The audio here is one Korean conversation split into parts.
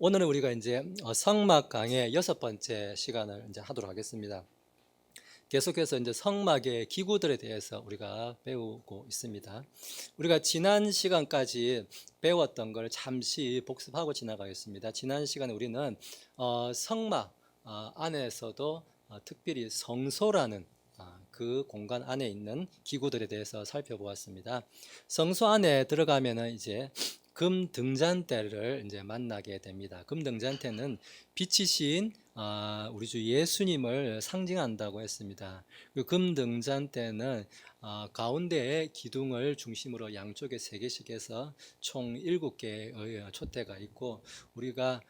오늘은 우리가 이제 성막 강의 6번째 시간을 이제 하도록 하겠습니다. 계속해서 이제 성막의 기구들에 대해서 우리가 배우고 있습니다. 우리가 지난 시간까지 배웠던 걸 잠시 복습하고 지나가겠습니다. 지난 시간에 우리는 성막 안에서도 특별히 성소라는 그 공간 안에 있는 기구들에 대해서 살펴보았습니다. 성소 안에 들어가면은 이제 금 등잔대를 이제 만나게 됩니다. 금 등잔대는 빛이신 우리 주 예수님을 상징한다고 했습니다. 금 등잔대는 가운데에 기둥을 중심으로 양쪽에 3개씩 해서 총 7개의 촛대가 있고, 우리가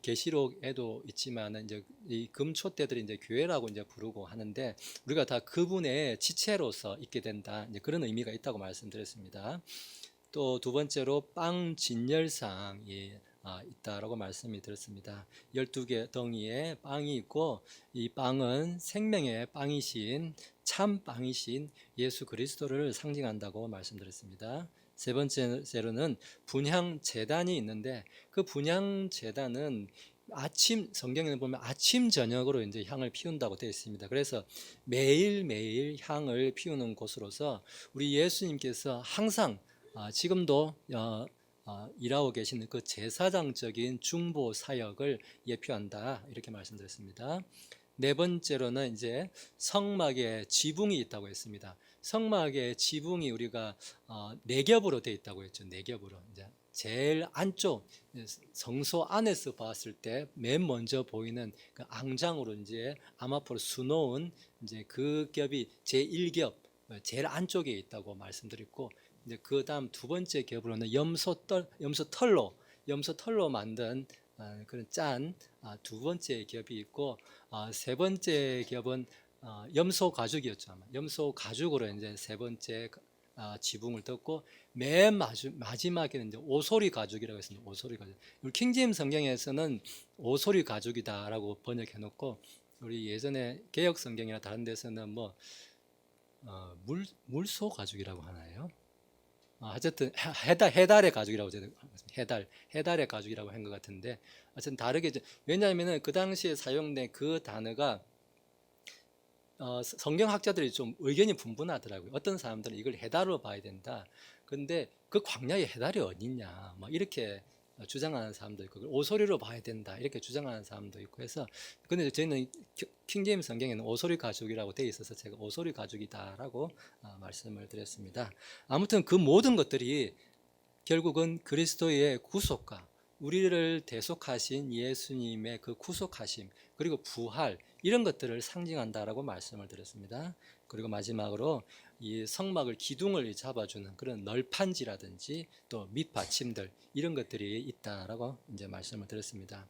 계시록에도 있지만 이제 이 금촛대들이 이제 교회라고 이제 부르고 하는데, 우리가 다 그분의 지체로서 있게 된다, 이제 그런 의미가 있다고 말씀드렸습니다. 또 두 번째로 빵 진열상이 있다라고 말씀이 드렸습니다. 12개 덩이에 빵이 있고, 이 빵은 생명의 빵이신 참 빵이신 예수 그리스도를 상징한다고 말씀드렸습니다. 세 번째로는 분향 제단이 있는데, 그 분향 제단은 성경에 보면 아침 저녁으로 이제 향을 피운다고 되어 있습니다. 그래서 매일매일 향을 피우는 곳으로서 우리 예수님께서 항상 지금도 일하고 계시는 그 제사장적인 중보 사역을 예표한다, 이렇게 말씀드렸습니다. 네 번째로는 이제 성막에 지붕이 있다고 했습니다. 성막의 지붕이 우리가 네 겹으로 되어 있다고 했죠. 네 겹으로. 이제 제일 안쪽 성소 안에서 봤을 때 맨 먼저 보이는 그 앙장으로 이제 암앞으로 수놓은 이제 그 겹이 제 1겹 제일 안쪽에 있다고 말씀드렸고, 이제 그 다음 두 번째 겹으로는 염소털로 만든 그런 짠 두 번째 겹이 있고, 세 번째 겹은 염소 가죽이었죠. 아마 염소 가죽으로 이제 세 번째 지붕을 덮고, 맨 마지막에는 이제 오소리 가죽이라고 했습니다. 오소리 가죽. 우리 킹제임 성경에서는 오소리 가죽이다라고 번역해 놓고, 우리 예전에 개역 성경이나 다른 데서는 뭐 물소 가죽이라고 하나요? 어쨌든 해달의 가죽이라고 저는 해달의 가죽이라고 한 것 같은데, 어쨌든 다르게 왜냐하면 그 당시에 사용된 그 단어가 성경학자들이 좀 의견이 분분하더라고요. 어떤 사람들은 이걸 해달로 봐야 된다. 근데 그 광야에 해달이 어딨냐, 뭐 이렇게 주장하는 사람도 있고, 오소리로 봐야 된다, 이렇게 주장하는 사람도 있고 해서, 근데 저희는 킹제임스 성경에는 오소리 가죽이라고 되어 있어서 제가 오소리 가죽이다라고 말씀을 드렸습니다. 아무튼 그 모든 것들이 결국은 그리스도의 구속과 우리를 대속하신 예수님의 그 구속하심, 그리고 부활, 이런 것들을 상징한다라고 말씀을 드렸습니다. 그리고 마지막으로 이 성막을 기둥을 잡아주는 그런 널판지라든지 또 밑받침들, 이런 것들이 있다라고 이제 말씀을 드렸습니다.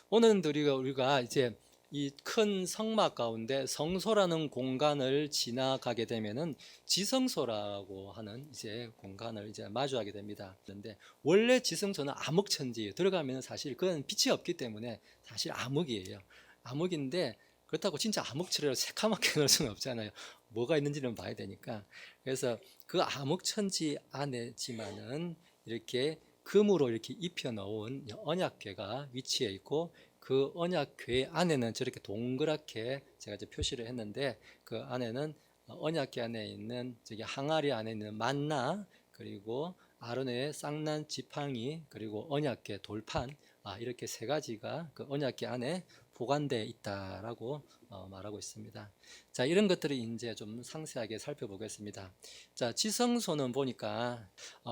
오늘은 우리가 이제 이 큰 성막 가운데 성소라는 공간을 지나가게 되면은 지성소라고 하는 이제 공간을 이제 마주하게 됩니다. 그런데 원래 지성소는 암흑천지예요. 들어가면 사실 그건 빛이 없기 때문에 사실 암흑이에요. 암흑인데, 그렇다고 진짜 암흑처럼 새카맣게 넣을 수는 없잖아요. 뭐가 있는지는 봐야 되니까. 그래서 그 암흑천지 안에지만은 이렇게 금으로 이렇게 입혀 놓은 언약궤가 위치해 있고, 그 언약궤 안에는 저렇게 동그랗게 제가 이제 표시를 했는데, 그 안에는 언약궤 안에 있는 저기 항아리 안에 있는 만나, 그리고 아론의 쌍난 지팡이, 그리고 언약궤 돌판, 이렇게 세 가지가 그 언약궤 안에 보관되어 있다라고 말하고 있습니다. 자, 이런 것들을 이제 좀 상세하게 살펴보겠습니다. 자, 지성소는 보니까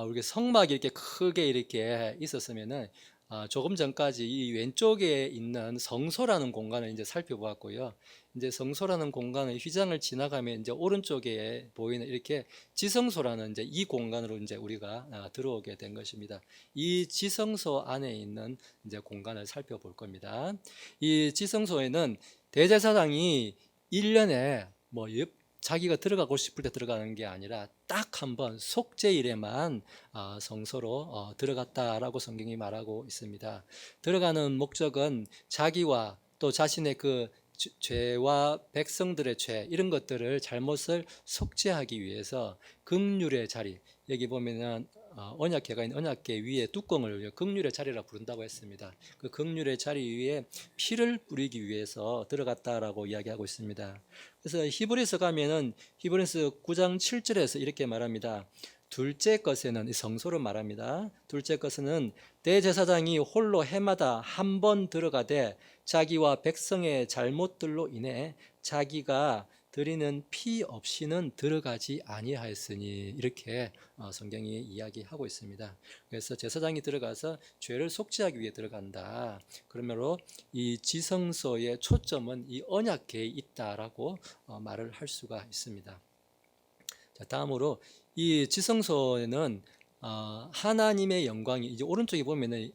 우리 성막이 이렇게 크게 이렇게 있었으면은 조금 전까지 이 왼쪽에 있는 성소라는 공간을 이제 살펴보았고요. 이제 성소라는 공간의 휘장을 지나가면 이제 오른쪽에 보이는 이렇게 지성소라는 이제 이 공간으로 이제 우리가 들어오게 된 것입니다. 이 지성소 안에 있는 이제 공간을 살펴볼 겁니다. 이 지성소에는 대제사장이 1년에 뭐 자기가 들어가고 싶을 때 들어가는 게 아니라 딱 한 번 속죄일에만 성소로 들어갔다라고 성경이 말하고 있습니다. 들어가는 목적은 자기와 또 자신의 그 죄와 백성들의 죄, 이런 것들을 잘못을 속죄하기 위해서 긍휼의 자리, 여기 보면은 언약궤가 있는 언약궤 위에 뚜껑을 극률의 자리라 부른다고 했습니다. 그 극률의 자리 위에 피를 뿌리기 위해서 들어갔다라고 이야기하고 있습니다. 그래서 히브리서 가면은 히브리서 9장 7절에서 이렇게 말합니다. 둘째 것에는, 성소를 말합니다. 둘째 것에는 대제사장이 홀로 해마다 한 번 들어가되 자기와 백성의 잘못들로 인해 자기가 드리는 피 없이는 들어가지 아니하였으니, 이렇게 성경이 이야기하고 있습니다. 그래서 제사장이 들어가서 죄를 속죄하기 위해 들어간다. 그러므로 이 지성소의 초점은 이 언약궤에 있다라고 말을 할 수가 있습니다. 자, 다음으로 이 지성소에는 하나님의 영광이 이제 오른쪽에 보면은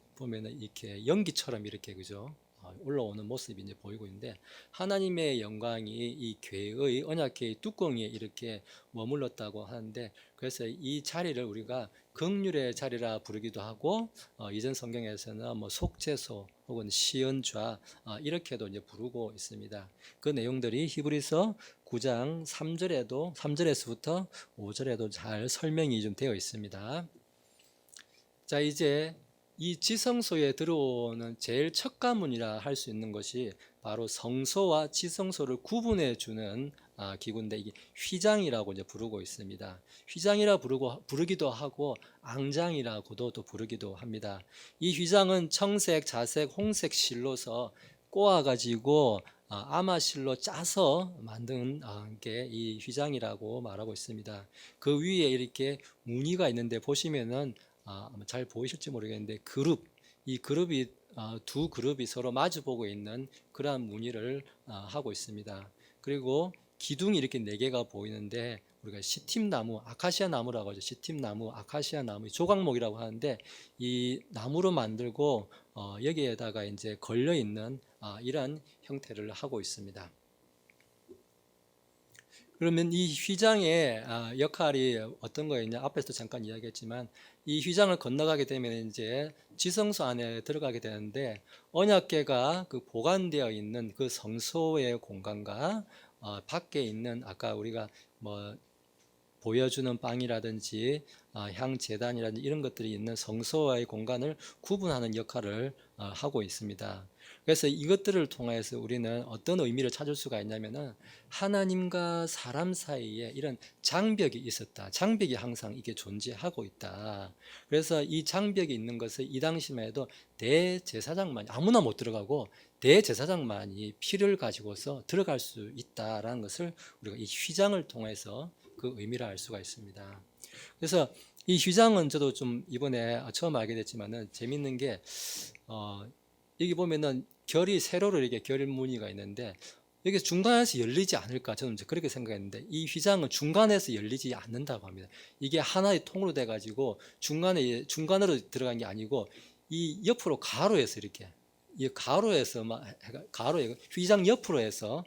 이렇게 연기처럼 이렇게, 그죠? 올라오는 모습이 이제 보이고 있는데, 하나님의 영광이 이 궤의 언약궤의 뚜껑 위에 이렇게 머물렀다고 하는데, 그래서 이 자리를 우리가 긍휼의 자리라 부르기도 하고, 이전 성경에서는 뭐 속죄소 혹은 시은좌 이렇게도 이제 부르고 있습니다. 그 내용들이 히브리서 9장 3절에서부터 5절에도 잘 설명이 좀 되어 있습니다. 자, 이제 이 지성소에 들어오는 제일 첫 관문이라 할 수 있는 것이 바로 성소와 지성소를 구분해 주는 기구인데, 이게 휘장이라고 이제 부르고 있습니다. 휘장이라 부르기도 하고 앙장이라고도 또 부르기도 합니다. 이 휘장은 청색, 자색, 홍색 실로서 꼬아가지고 아마실로 짜서 만든 게 이 휘장이라고 말하고 있습니다. 그 위에 이렇게 무늬가 있는데 보시면은 아마 잘 보이실지 모르겠는데 이 그룹이 두 그룹이 서로 마주보고 있는 그러한 무늬를 하고 있습니다. 그리고 기둥이 이렇게 네 개가 보이는데, 우리가 시팀나무, 아카시아 나무라고 하죠. 시팀나무, 아카시아 나무, 조각목이라고 하는데, 이 나무로 만들고 여기에다가 이제 걸려 있는 이런 형태를 하고 있습니다. 그러면 이 휘장의 역할이 어떤 거였냐? 앞에서도 잠깐 이야기했지만, 이 휘장을 건너가게 되면 이제 지성소 안에 들어가게 되는데, 언약궤가 그 보관되어 있는 그 성소의 공간과 밖에 있는 아까 우리가 뭐 보여주는 빵이라든지 향제단이라든지 이런 것들이 있는 성소와의 공간을 구분하는 역할을 하고 있습니다. 그래서 이것들을 통해서 우리는 어떤 의미를 찾을 수가 있냐면은, 하나님과 사람 사이에 이런 장벽이 있었다. 장벽이 항상 이게 존재하고 있다. 그래서 이 장벽이 있는 것을 이 당시만 해도 대제사장만이, 아무나 못 들어가고 대제사장만이 피를 가지고서 들어갈 수 있다라는 것을 우리가 이 휘장을 통해서 그 의미를 알 수가 있습니다. 그래서 이 휘장은 저도 좀 이번에 처음 알게 됐지만은 재밌는 게, 여기 보면은 결이 세로로 이렇게 결 무늬가 있는데, 여기 중간에서 열리지 않을까, 저는 이제 그렇게 생각했는데, 이 휘장은 중간에서 열리지 않는다고 합니다. 이게 하나의 통으로 돼 가지고 중간으로 들어간 게 아니고, 이 옆으로 가로해서 이렇게, 이 가로해서 휘장 옆으로 해서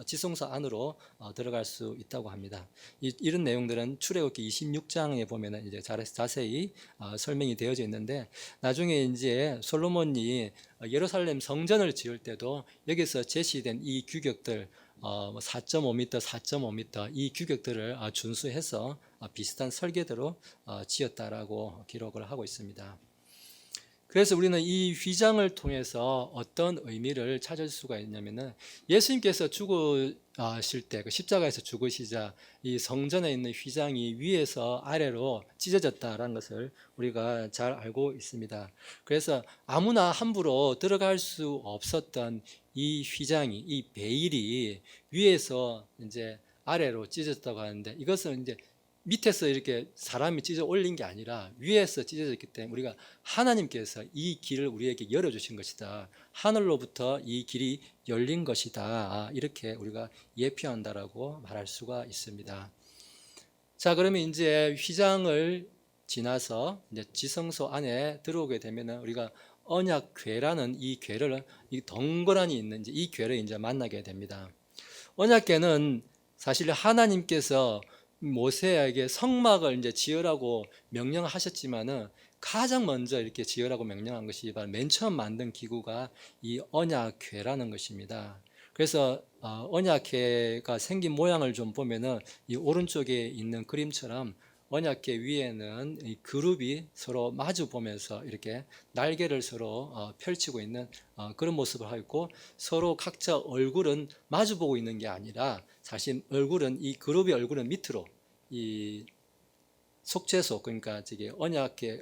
지성소 안으로 들어갈 수 있다고 합니다. 이런 내용들은 출애굽기 26장에 보면은 이제 자세히 설명이 되어져 있는데, 나중에 이제 솔로몬이 예루살렘 성전을 지을 때도 여기서 제시된 이 규격들 4.5m, 4.5m 이 규격들을 준수해서 비슷한 설계대로 지었다라고 기록을 하고 있습니다. 그래서 우리는 이 휘장을 통해서 어떤 의미를 찾을 수가 있냐면은, 예수님께서 죽으실 때, 그 십자가에서 죽으시자 이 성전에 있는 휘장이 위에서 아래로 찢어졌다라는 것을 우리가 잘 알고 있습니다. 그래서 아무나 함부로 들어갈 수 없었던 이 휘장이, 이 베일이 위에서 이제 아래로 찢어졌다고 하는데, 이것은 이제 밑에서 이렇게 사람이 찢어 올린 게 아니라 위에서 찢어졌기 때문에 우리가 하나님께서 이 길을 우리에게 열어주신 것이다. 하늘로부터 이 길이 열린 것이다. 이렇게 우리가 예표한다라고 말할 수가 있습니다. 자, 그러면 이제 휘장을 지나서 이제 지성소 안에 들어오게 되면 우리가 언약궤라는 이 궤를, 이 덩그러니 있는 이 궤를 이제 만나게 됩니다. 언약궤는 사실 하나님께서 모세에게 성막을 이제 지으라고 명령하셨지만은, 가장 먼저 이렇게 지으라고 명령한 것이 바로 맨 처음 만든 기구가 이 언약궤라는 것입니다. 그래서 언약궤가 생긴 모양을 좀 보면은 이 오른쪽에 있는 그림처럼 언약궤 위에는 이 그룹이 서로 마주 보면서 이렇게 날개를 서로 펼치고 있는 그런 모습을 하고 있고, 서로 각자 얼굴은 마주 보고 있는 게 아니라 사실 얼굴은, 이 그룹의 얼굴은 밑으로 이 속죄소, 그러니까 저기 언약궤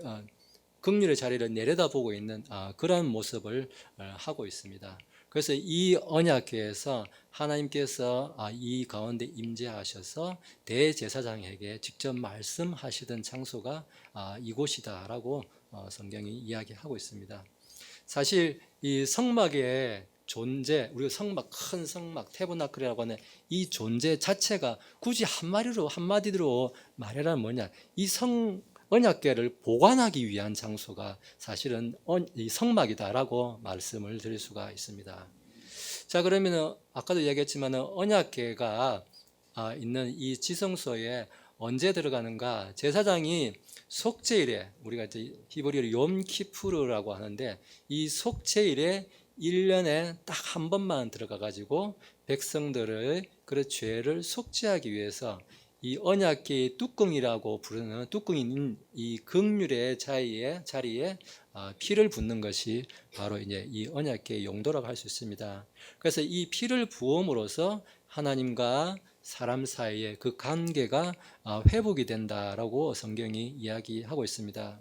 긍휼의 자리를 내려다보고 있는 그런 모습을 하고 있습니다. 그래서 이 언약궤에서 하나님께서 이 가운데 임재하셔서 대제사장에게 직접 말씀하시던 장소가 이곳이다라고 성경이 이야기하고 있습니다. 사실 이 성막의 존재, 우리가 성막, 큰 성막, 태브나클이라고 하는 이 존재 자체가 굳이 한마디로 말하자면 뭐냐, 이 언약궤를 보관하기 위한 장소가 사실은 이 성막이다라고 말씀을 드릴 수가 있습니다. 자, 그러면 아까도 얘기했지만 언약궤가 있는 이 지성소에 언제 들어가는가? 제사장이 속죄일에, 우리가 이제 히브리어로 욤키푸르라고 하는데, 이 속죄일에 1년에 딱 한 번만 들어가 가지고 백성들의 그 죄를 속죄하기 위해서 이 언약궤의 뚜껑이라고 부르는 뚜껑이 있는 이 긍휼의 자리에 피를 붓는 것이 바로 이제 이 언약궤의 용도라고 할 수 있습니다. 그래서 이 피를 부음으로써 하나님과 사람 사이의 그 관계가 회복이 된다라고 성경이 이야기하고 있습니다.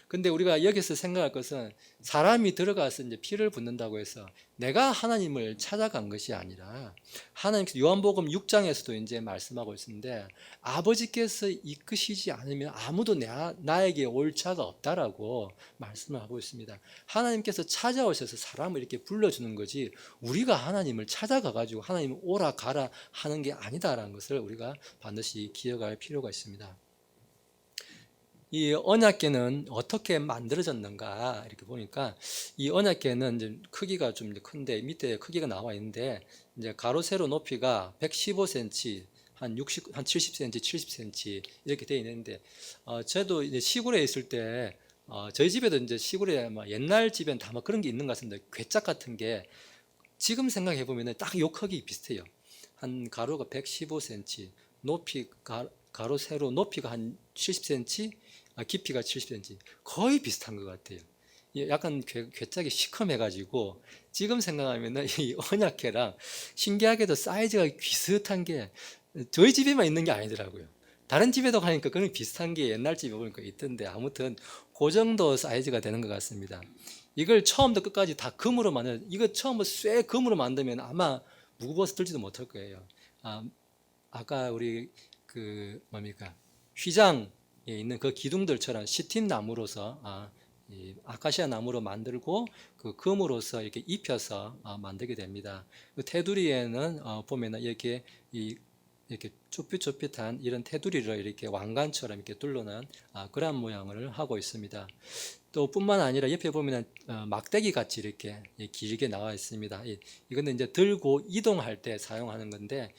근데 우리가 여기서 생각할 것은, 사람이 들어가서 이제 피를 붓는다고 해서 내가 하나님을 찾아간 것이 아니라, 하나님께서 요한복음 6장에서도 이제 말씀하고 있는데, 아버지께서 이끄시지 않으면 아무도 나에게 올 자가 없다라고 말씀을 하고 있습니다. 하나님께서 찾아오셔서 사람을 이렇게 불러주는 거지, 우리가 하나님을 찾아가 가지고 하나님 오라 가라 하는 게 아니다라는 것을 우리가 반드시 기억할 필요가 있습니다. 이 언약궤는 어떻게 만들어졌는가 이렇게 보니까, 이 언약궤는 이제 크기가 좀 큰데 밑에 크기가 나와 있는데, 이제 가로 세로 높이가 115cm, 한 70cm, 70cm 이렇게 되어 있는데, 저도 이제 시골에 있을 때 저희 집에도 이제 시골에 옛날 집엔 다 그런 게 있는 것 같습니다. 괴짝 같은 게 지금 생각해 보면 딱 요 크기 비슷해요. 한 가로가 115cm, 높이 가로 세로 높이가 한 70cm, 깊이가 70cm, 거의 비슷한 것 같아요. 약간 괴짝이 시커매가지고 지금 생각하면 이 언약궤랑 신기하게도 사이즈가 비슷한 게 저희 집에만 있는 게 아니더라고요. 다른 집에도 가니까 그런 비슷한 게 옛날 집에 보니까 있던데, 아무튼 그 정도 사이즈가 되는 것 같습니다. 이걸 처음부터 끝까지 다 금으로 이거 처음부터 쇠 금으로 만들면 아마 무거워서 들지도 못할 거예요. 아까 우리 그 뭡니까, 휘장에 있는 그 기둥들처럼 시틴 나무로서 이 아카시아 나무로 만들고 그 금으로서 이렇게 입혀서 만들게 됩니다. 그 테두리에는 보면은 이렇게 이렇게 쭈삣쭈삣한 이런 테두리를 이렇게 왕관처럼 이렇게 둘러난 그러한 모양을 하고 있습니다. 또 뿐만 아니라 옆에 보면 막대기 같이 이렇게 길게 나와 있습니다. 이거는 이제 들고 이동할 때 사용하는 건데,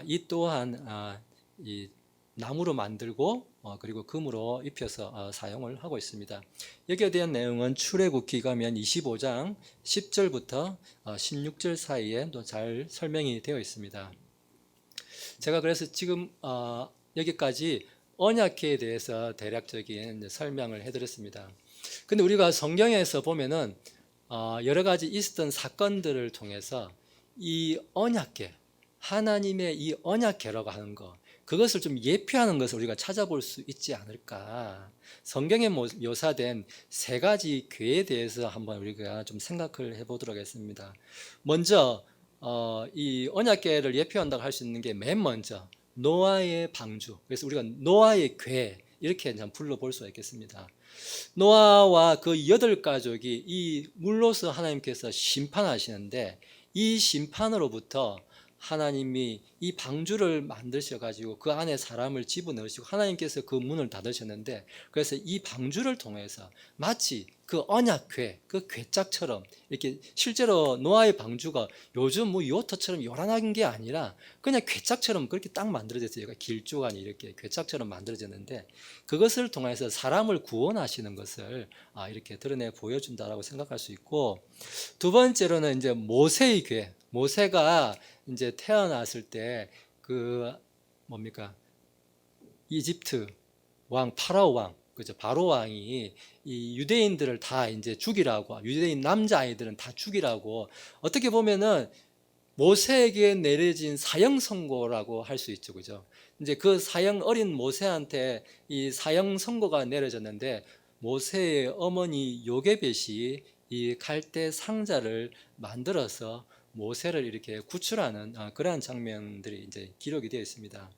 이 또한 이 나무로 만들고 그리고 금으로 입혀서 사용을 하고 있습니다. 여기에 대한 내용은 출애굽기 가면 25장 10절부터 16절 사이에 또 잘 설명이 되어 있습니다. 제가 그래서 지금 여기까지 언약궤에 대해서 대략적인 설명을 해드렸습니다. 근데 우리가 성경에서 보면은 여러 가지 있었던 사건들을 통해서 이 언약궤, 하나님의 이 언약궤라고 하는 것, 그것을 좀 예표하는 것을 우리가 찾아볼 수 있지 않을까. 성경에 묘사된 세 가지 궤에 대해서 한번 우리가 좀 생각을 해보도록 하겠습니다. 먼저 이 언약궤를 예표한다고 할 수 있는 게 맨 먼저 노아의 방주, 그래서 우리가 노아의 궤 이렇게 불러볼 수가 있겠습니다. 노아와 그 8가족이 이 물로서 하나님께서 심판하시는데, 이 심판으로부터 하나님이 이 방주를 만드셔 가지고 그 안에 사람을 집어넣으시고 하나님께서 그 문을 닫으셨는데, 그래서 이 방주를 통해서 마치 그 언약궤, 그 궤짝처럼 이렇게, 실제로 노아의 방주가 요즘 요트처럼 요란한 게 아니라 그냥 궤짝처럼 그렇게 딱 만들어졌어요. 길쭉하니 이렇게 궤짝처럼 만들어졌는데, 그것을 통해서 사람을 구원하시는 것을 이렇게 드러내 보여준다라고 생각할 수 있고, 두 번째로는 이제 모세의 궤, 모세가 이제 태어났을 때 그 뭡니까, 이집트 왕 파라오 왕, 그죠? 바로 왕이 이 유대인들을 다 이제 죽이라고, 유대인 남자 아이들은 다 죽이라고, 어떻게 보면은 모세에게 내려진 사형 선고라고 할 수 있죠, 그죠? 이제 그 사형 어린 모세한테 이 사형 선고가 내려졌는데, 모세의 어머니 요게벳이 이 갈대 상자를 만들어서 모세를 이렇게 구출하는 그러한 장면들이 이제 기록이 되어 있습니다.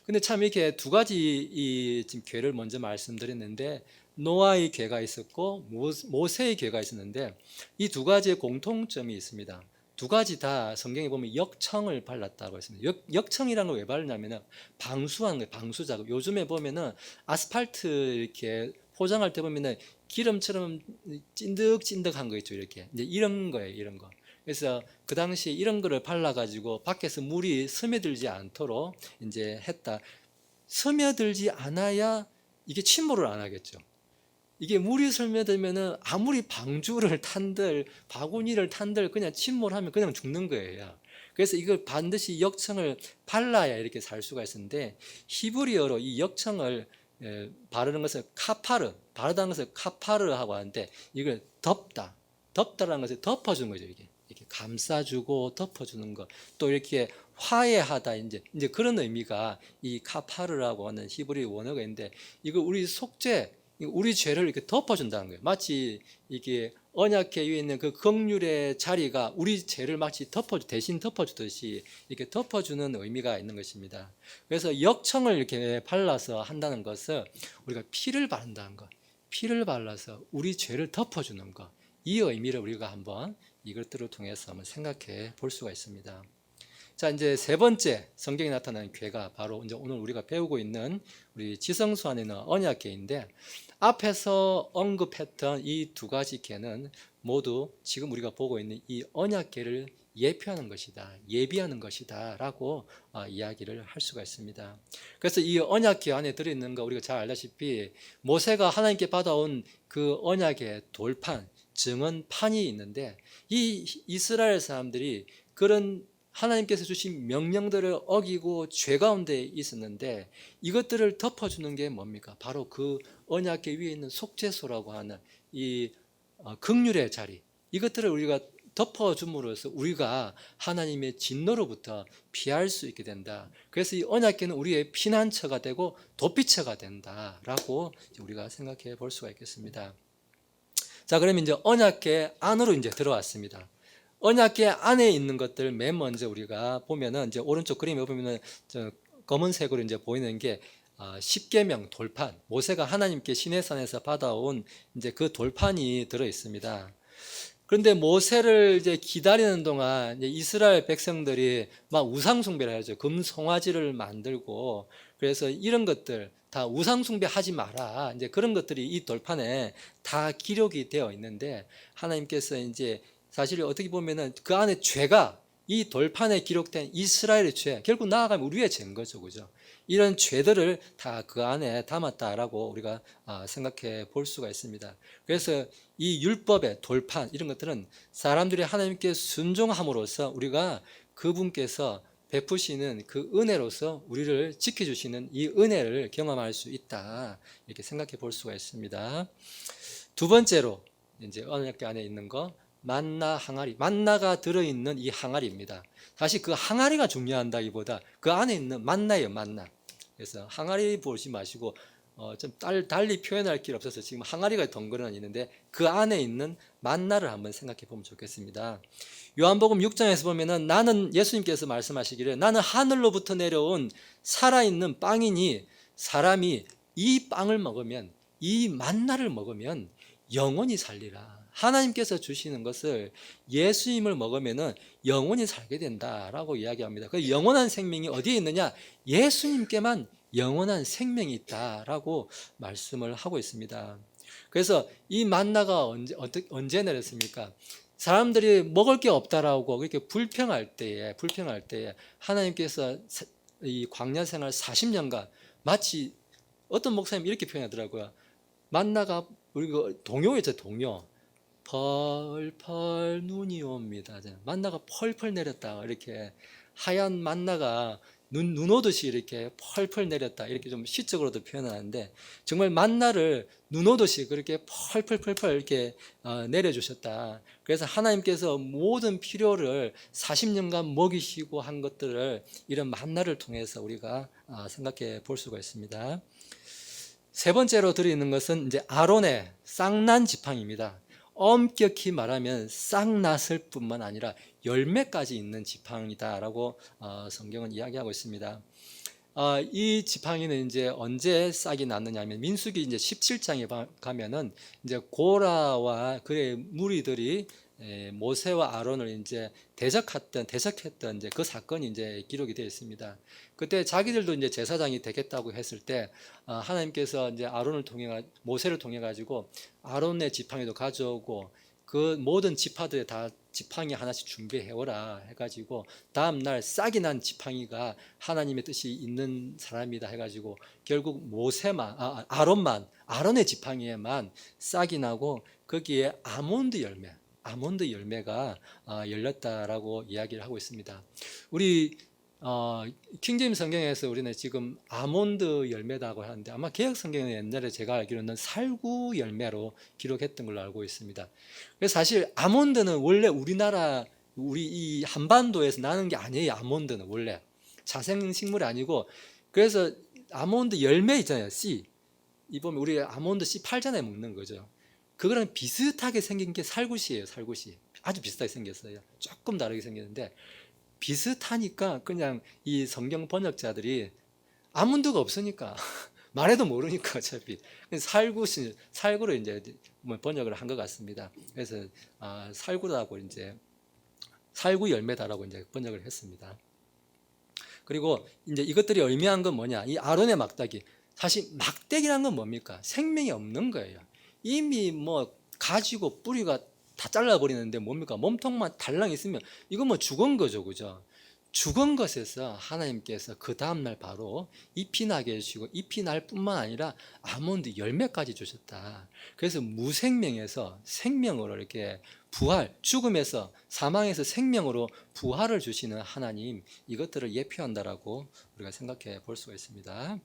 근데 참 이렇게 두 가지 이 지금 괴를 먼저 말씀드렸는데, 노아의 괴가 있었고 모세의 괴가 있었는데, 이 두 가지의 공통점이 있습니다. 두 가지 다 성경에 보면 역청을 발랐다고 했습니다. 역청이라는 걸 왜 바르냐면은 방수하는 거예요. 방수 작업. 요즘에 보면은 아스팔트 이렇게 포장할 때 보면은 기름처럼 찐득찐득한 거 있죠. 이렇게 이제 이런 거예요. 이런 거. 그래서 그 당시에 이런 거를 발라가지고 밖에서 물이 스며들지 않도록 이제 했다. 스며들지 않아야 이게 침몰을 안 하겠죠. 이게 물이 스며들면은 아무리 방주를 탄들 바구니를 탄들 그냥 침몰하면 그냥 죽는 거예요. 그래서 이걸 반드시 역청을 발라야 이렇게 살 수가 있는데, 히브리어로 이 역청을 바르는 것을 카파르, 바르다는 것을 카파르하고 하는데, 이걸 덮다라는 것을 덮어주는 거죠. 이렇게 감싸주고 덮어주는 것, 또 이렇게 화해하다, 이제 그런 의미가 이 카파르라고 하는 히브리 원어가 있는데, 이거 우리 속죄, 우리 죄를 이렇게 덮어준다는 거예요. 마치 이게 언약궤 위에 있는 그 긍휼의 자리가 우리 죄를 마치 대신 덮어주듯이 이렇게 덮어주는 의미가 있는 것입니다. 그래서 역청을 이렇게 발라서 한다는 것은 우리가 피를 바른다는 것, 피를 발라서 우리 죄를 덮어주는 것, 이 의미를 우리가 한번 이것들을 통해서 한번 생각해 볼 수가 있습니다. 자, 이제 세 번째 성경에 나타나는 궤가 바로 이제 오늘 우리가 배우고 있는 우리 지성소 안에 있는 언약궤인데, 앞에서 언급했던 이 두 가지 궤는 모두 지금 우리가 보고 있는 이 언약궤를 예표하는 것이다, 예비하는 것이다 라고 이야기를 할 수가 있습니다. 그래서 이 언약궤 안에 들어있는 거 우리가 잘 알다시피 모세가 하나님께 받아온 그 언약의 돌판, 증언판이 있는데, 이 이스라엘 사람들이 그런 하나님께서 주신 명령들을 어기고 죄 가운데 있었는데, 이것들을 덮어주는 게 뭡니까? 바로 그 언약궤 위에 있는 속죄소라고 하는 이 긍휼의 자리, 이것들을 우리가 덮어줌으로써 우리가 하나님의 진노로부터 피할 수 있게 된다. 그래서 이 언약궤는 우리의 피난처가 되고 도피처가 된다라고 우리가 생각해 볼 수가 있겠습니다. 자, 그러면 이제 언약궤 안으로 이제 들어왔습니다. 언약궤 안에 있는 것들 맨 먼저 우리가 보면은, 이제 오른쪽 그림에 보면은 검은색으로 이제 보이는 게 십계명 돌판, 모세가 하나님께 시내산에서 받아온 이제 그 돌판이 들어 있습니다. 그런데 모세를 이제 기다리는 동안 이제 이스라엘 백성들이 막 우상 숭배를 하죠. 금 송아지를 만들고, 그래서 이런 것들 다 우상 숭배하지 마라, 이제 그런 것들이 이 돌판에 다 기록이 되어 있는데, 하나님께서 이제 사실 어떻게 보면은 그 안에 죄가, 이 돌판에 기록된 이스라엘의 죄, 결국 나아가면 우리의 죄인 거죠, 그죠? 이런 죄들을 다 그 안에 담았다라고 우리가 생각해 볼 수가 있습니다. 그래서 이 율법의 돌판, 이런 것들은 사람들이 하나님께 순종함으로써 우리가 그분께서 베푸시는 그 은혜로서 우리를 지켜주시는 이 은혜를 경험할 수 있다, 이렇게 생각해 볼 수가 있습니다. 두 번째로 이제 언약궤 안에 있는 거, 만나 항아리, 만나가 들어있는 이 항아리입니다. 사실 그 항아리가 중요한다기보다 그 안에 있는 만나예요, 만나. 그래서 항아리 보지 마시고 좀 달리 표현할 길 없어서 지금 항아리가 덩그러니 있는데, 그 안에 있는 만나를 한번 생각해 보면 좋겠습니다. 요한복음 6장에서 보면은, 나는, 예수님께서 말씀하시기를, 나는 하늘로부터 내려온 살아있는 빵이니 사람이 이 빵을 먹으면, 이 만나를 먹으면 영원히 살리라. 하나님께서 주시는 것을, 예수님을 먹으면은 영원히 살게 된다라고 이야기합니다. 그 영원한 생명이 어디에 있느냐? 예수님께만 영원한 생명이 있다라고 말씀을 하고 있습니다. 그래서 이 만나가 언제 내렸습니까? 사람들이 먹을 게 없다라고 그렇게 불평할 때에 하나님께서 이 광야 생활 40년간, 마치 어떤 목사님이 이렇게 표현하더라고요. 만나가, 우리 동요죠, 동요. 펄펄 눈이 옵니다. 만나가 펄펄 내렸다, 이렇게 하얀 만나가 눈 오듯이 이렇게 펄펄 내렸다 이렇게 좀 시적으로도 표현하는데 정말 만나를 눈 오듯이 그렇게 펄펄펄펄 이렇게 내려주셨다. 그래서 하나님께서 모든 필요를 40년간 먹이시고 한 것들을 이런 만나를 통해서 우리가 생각해 볼 수가 있습니다. 세 번째로 드리는 것은 이제 아론의 쌍난 지팡이입니다. 엄격히 말하면 쌍낫을 뿐만 아니라 열매까지 있는 지팡이다라고 성경은 이야기하고 있습니다. 이 지팡이는 이제 언제 싹이 났느냐면 민수기 이제 17장에 가면은 이제 고라와 그의 무리들이 모세와 아론을 이제 대적했던 이제 그 사건이 이제 기록이 되어 있습니다. 그때 자기들도 이제 제사장이 되겠다고 했을 때 하나님께서 이제 모세를 통해 가지고 아론의 지팡이도 가져오고 그 모든 지파들에 다 지팡이 하나씩 준비해 오라 해가지고 다음 날 싹이 난 지팡이가 하나님의 뜻이 있는 사람이다 해가지고 결국 아론의 지팡이에만 싹이 나고 거기에 아몬드 열매가 열렸다라고 이야기를 하고 있습니다. 우리 킹제임 성경에서 우리는 지금 아몬드 열매다고 하는데 아마 개역 성경은 옛날에 제가 알기로는 살구 열매로 기록했던 걸로 알고 있습니다. 그래서 사실 아몬드는 원래 우리 이 한반도에서 나는 게 아니에요. 아몬드는 원래 자생식물이 아니고, 그래서 아몬드 열매 있잖아요. 씨. 이 보면 우리 아몬드 씨 팔잖아요. 먹는 거죠. 그거랑 비슷하게 생긴 게 살구씨예요. 살구씨. 아주 비슷하게 생겼어요. 조금 다르게 생겼는데 비슷하니까 그냥 이 성경 번역자들이 아몬드가 없으니까 말해도 모르니까 어차피 살구로 이제 번역을 한 것 같습니다. 그래서 살구라고 이제 살구 열매다라고 이제 번역을 했습니다. 그리고 이제 이것들이 의미한 건 뭐냐? 이 아론의 막대기. 사실 막대기란 건 뭡니까? 생명이 없는 거예요. 이미 뭐 가지고 뿌리가 다 잘라버리는데 뭡니까? 몸통만 달랑 있으면 이건 뭐 죽은 거죠, 그죠? 죽은 것에서 하나님께서 그 다음날 바로 잎이 나게 해주시고 잎이 날 뿐만 아니라 아몬드 열매까지 주셨다. 그래서 무생명에서 생명으로 이렇게 죽음에서 사망에서 생명으로 부활을 주시는 하나님, 이것들을 예표한다라고 우리가 생각해 볼 수가 있습니다.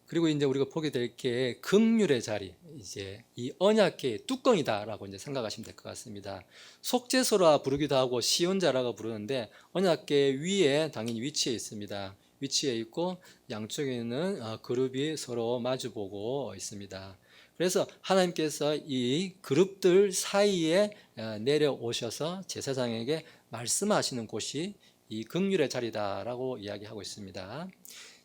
그리고 이제 우리가 보게 될 게 긍휼의 자리, 이제 이 언약궤의 뚜껑이다라고 이제 생각하시면 될 것 같습니다. 속죄소라 부르기도 하고 시온자라고 부르는데 언약궤 위에 당연히 위치해 있습니다. 위치해 있고 양쪽에는 그룹이 서로 마주보고 있습니다. 그래서 하나님께서 이 그룹들 사이에 내려오셔서 제사장에게 말씀하시는 곳이 이 긍휼의 자리다라고 이야기하고 있습니다.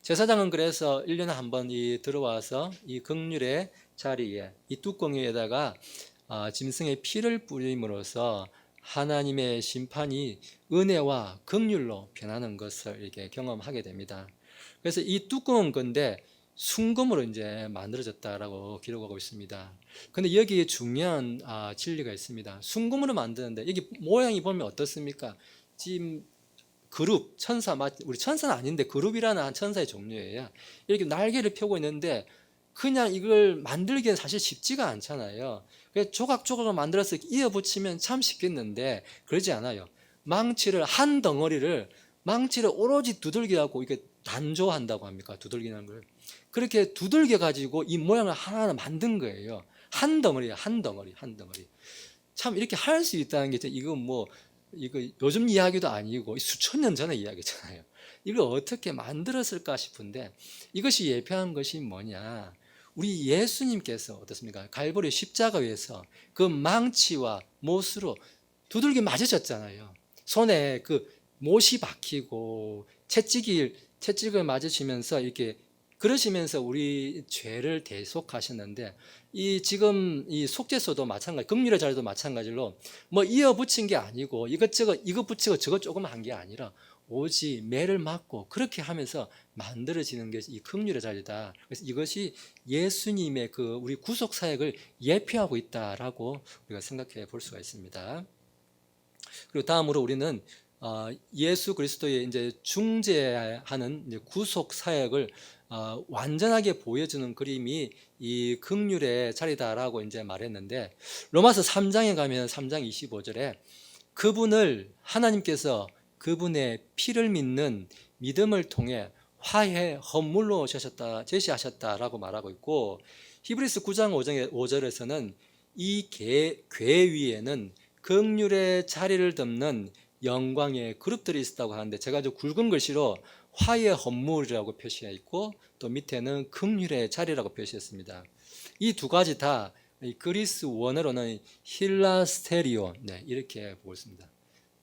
제사장은 그래서 1년에 한 번 들어와서 이 긍휼의 자리에 이 뚜껑 위에다가 짐승의 피를 뿌림으로써 하나님의 심판이 은혜와 긍휼로 변하는 것을 이렇게 경험하게 됩니다. 그래서 이 뚜껑은 근데 순금으로 이제 만들어졌다라고 기록하고 있습니다. 근데 여기에 중요한 진리가 있습니다. 순금으로 만드는데 여기 모양이 보면 어떻습니까? 지금 그룹, 천사, 우리 천사는 아닌데 그룹이라는 한 천사의 종류예요. 이렇게 날개를 펴고 있는데 그냥 이걸 만들기엔 사실 쉽지가 않잖아요. 그래서 조각조각을 만들어서 이어붙이면 참 쉽겠는데 그러지 않아요. 한 덩어리를 망치를 오로지 두들기하고 이게 단조한다고 합니까? 두들기는 걸. 그렇게 두들겨 가지고 이 모양을 하나하나 만든 거예요. 한 덩어리. 참 이렇게 할 수 있다는 게 이거 요즘 이야기도 아니고 수천 년 전의 이야기잖아요. 이걸 어떻게 만들었을까 싶은데 이것이 예표한 것이 뭐냐? 우리 예수님께서 어떻습니까? 갈보리 십자가에서 그 망치와 못으로 두들겨 맞으셨잖아요. 손에 그 못이 박히고 채찍을 맞으시면서 이렇게 그러시면서 우리 죄를 대속하셨는데 지금 이 속죄소도 마찬가지, 긍휼의 자리도 마찬가지로 뭐 이어붙인 게 아니고 이것 붙이고 저것 조금 한 게 아니라 오직 매를 맞고 그렇게 하면서 만들어지는 게 이 긍휼의 자리다. 그래서 이것이 예수님의 그 우리 구속 사역을 예표하고 있다라고 우리가 생각해 볼 수가 있습니다. 그리고 다음으로 우리는 예수 그리스도의 이제 중재하는 이제 구속 사역을 완전하게 보여주는 그림이 이 긍휼의 자리다라고 이제 말했는데 로마서 3장에 가면 3장 25절에 하나님께서 그분의 피를 믿는 믿음을 통해 화해 헌물로 제시하셨다라고 말하고 있고, 히브리서 9장 5절에서는 이 궤 위에는 긍휼의 자리를 덮는 영광의 그룹들이 있다고 하는데, 제가 아주 굵은 글씨로 화해 헌물이라고 표시해 있고 또 밑에는 긍휼의 자리라고 표시했습니다. 이 두 가지 다 그리스 원어로는 힐라스테리온, 이렇게 보고 있습니다.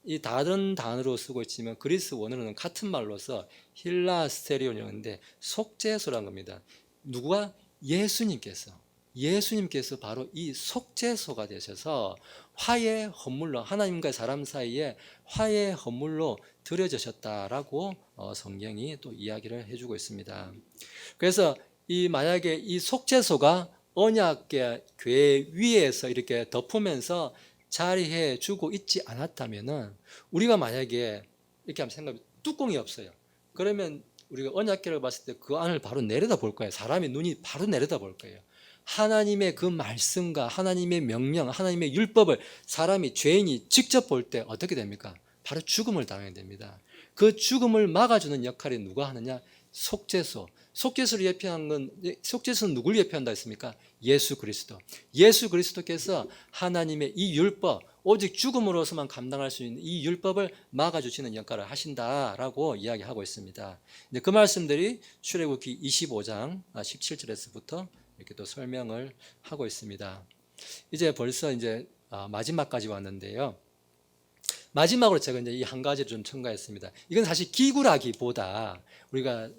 이 다른 단어로 쓰고 있지만 그리스 원어로는 같은 말로서 힐라스테리온이었는데 속죄소란 겁니다. 누가? 예수님께서 바로 이 속죄소가 되셔서 화해 헌물로, 하나님과 사람 사이에 화해 헌물로 드려지셨다라고 성경이 또 이야기를 해주고 있습니다. 그래서 만약에 이 속죄소가 언약의 궤 위에서 이렇게 덮으면서 자리해 주고 있지 않았다면은, 우리가 만약에 이렇게 한번 생각해, 뚜껑이 없어요. 그러면 우리가 언약궤를 봤을 때 그 안을 바로 내려다 볼 거예요. 사람의 눈이 바로 내려다 볼 거예요. 하나님의 그 말씀과 하나님의 명령, 하나님의 율법을 사람이, 죄인이 직접 볼 때 어떻게 됩니까? 바로 죽음을 당하게 됩니다. 그 죽음을 막아주는 역할이 누가 하느냐? 속죄소. 속죄소를 예표한 건, 속죄소는 누굴 예표한다 했습니까? 예수 그리스도. 예수 그리스도께서 하나님의 이 율법, 오직 죽음으로서만 감당할 수 있는 이 율법을 막아주시는 역할을 하신다라고 이야기하고 있습니다. 그 말씀들이 출애굽기 25장 17절에서부터 이렇게 또 설명을 하고 있습니다. 이제 벌써 마지막까지 왔는데요. 마지막으로 제가 이제 이 한 가지를 좀 첨가했습니다. 이건 사실 기구라기보다 우리가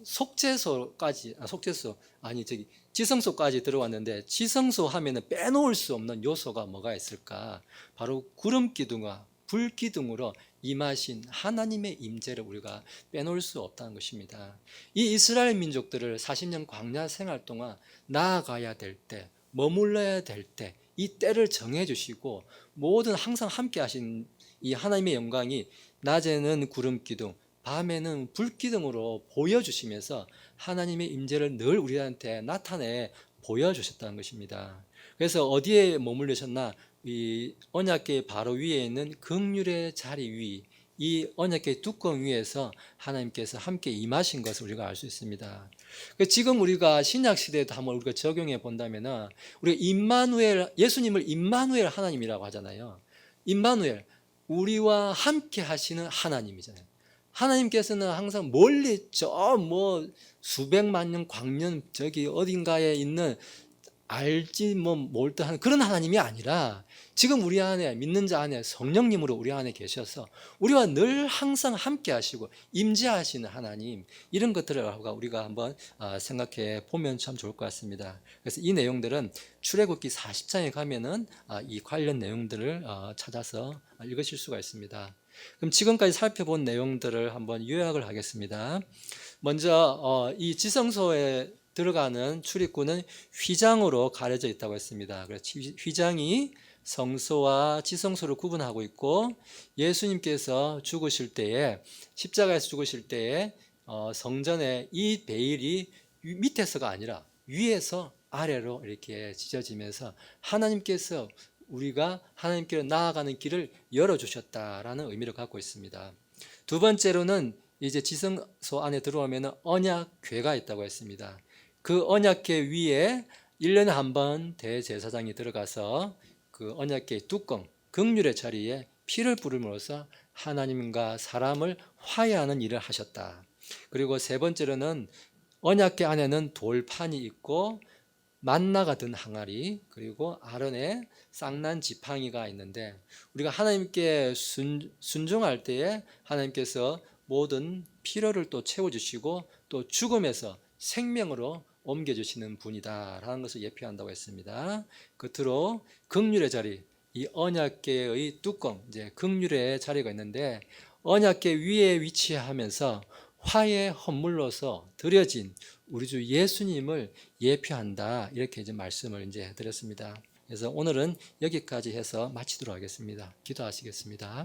지성소까지 들어왔는데, 지성소 하면은 빼놓을 수 없는 요소가 뭐가 있을까? 바로 구름 기둥과 불 기둥으로 임하신 하나님의 임재를 우리가 빼놓을 수 없다는 것입니다. 이 이스라엘 민족들을 40년 광야 생활 동안 나아가야 될 때, 머물러야 될 때, 이 때를 정해 주시고 모든 항상 함께 하신 이 하나님의 영광이 낮에는 구름 기둥, 밤에는 불 기둥으로 보여주시면서 하나님의 임재를 늘 우리한테 나타내 보여주셨다는 것입니다. 그래서 어디에 머물르셨나? 이 언약궤 바로 위에 있는 긍휼의 자리 위, 이 언약궤 뚜껑 위에서 하나님께서 함께 임하신 것을 우리가 알 수 있습니다. 지금 우리가 신약 시대에도 한번 우리가 적용해 본다면은, 우리가 임마누엘, 예수님을 임마누엘 하나님이라고 하잖아요. 임마누엘, 우리와 함께 하시는 하나님이잖아요. 하나님께서는 항상 멀리 수백만 년 광년 저기 어딘가에 있는 알지 몰듯한 그런 하나님이 아니라, 지금 우리 안에, 믿는 자 안에 성령님으로 우리 안에 계셔서 우리와 늘 항상 함께 하시고 임재하시는 하나님, 이런 것들을 우리가 한번 생각해 보면 참 좋을 것 같습니다. 그래서 이 내용들은 출애굽기 40장에 가면은 이 관련 내용들을 찾아서 읽으실 수가 있습니다. 그럼 지금까지 살펴본 내용들을 한번 요약을 하겠습니다. 먼저 이 지성소에 들어가는 출입구는 휘장으로 가려져 있다고 했습니다. 그래서 휘장이 성소와 지성소를 구분하고 있고, 예수님께서 죽으실 때에, 십자가에서 죽으실 때에 성전에 이 베일이 밑에서가 아니라 위에서 아래로 이렇게 찢어지면서 하나님께서 우리가 하나님께로 나아가는 길을 열어주셨다라는 의미를 갖고 있습니다. 두 번째로는 이제 지성소 안에 들어오면 언약궤가 있다고 했습니다. 그 언약궤 위에 1년에 한 번 대제사장이 들어가서 그 언약궤 뚜껑, 긍휼의 자리에 피를 뿌림으로써 하나님과 사람을 화해하는 일을 하셨다. 그리고 세 번째로는 언약궤 안에는 돌판이 있고 만나가 든 항아리, 그리고 아론의 쌍난 지팡이가 있는데, 우리가 하나님께 순종할 때에 하나님께서 모든 필요를 또 채워주시고 또 죽음에서 생명으로 옮겨주시는 분이다라는 것을 예표한다고 했습니다. 끝으로 긍휼의 자리, 이 언약궤의 뚜껑, 이제 긍휼의 자리가 있는데, 언약궤 위에 위치하면서 화의 헌물로서 드려진 우리 주 예수님을 예표한다, 이렇게 이제 말씀을 이제 드렸습니다. 그래서 오늘은 여기까지 해서 마치도록 하겠습니다. 기도하시겠습니다.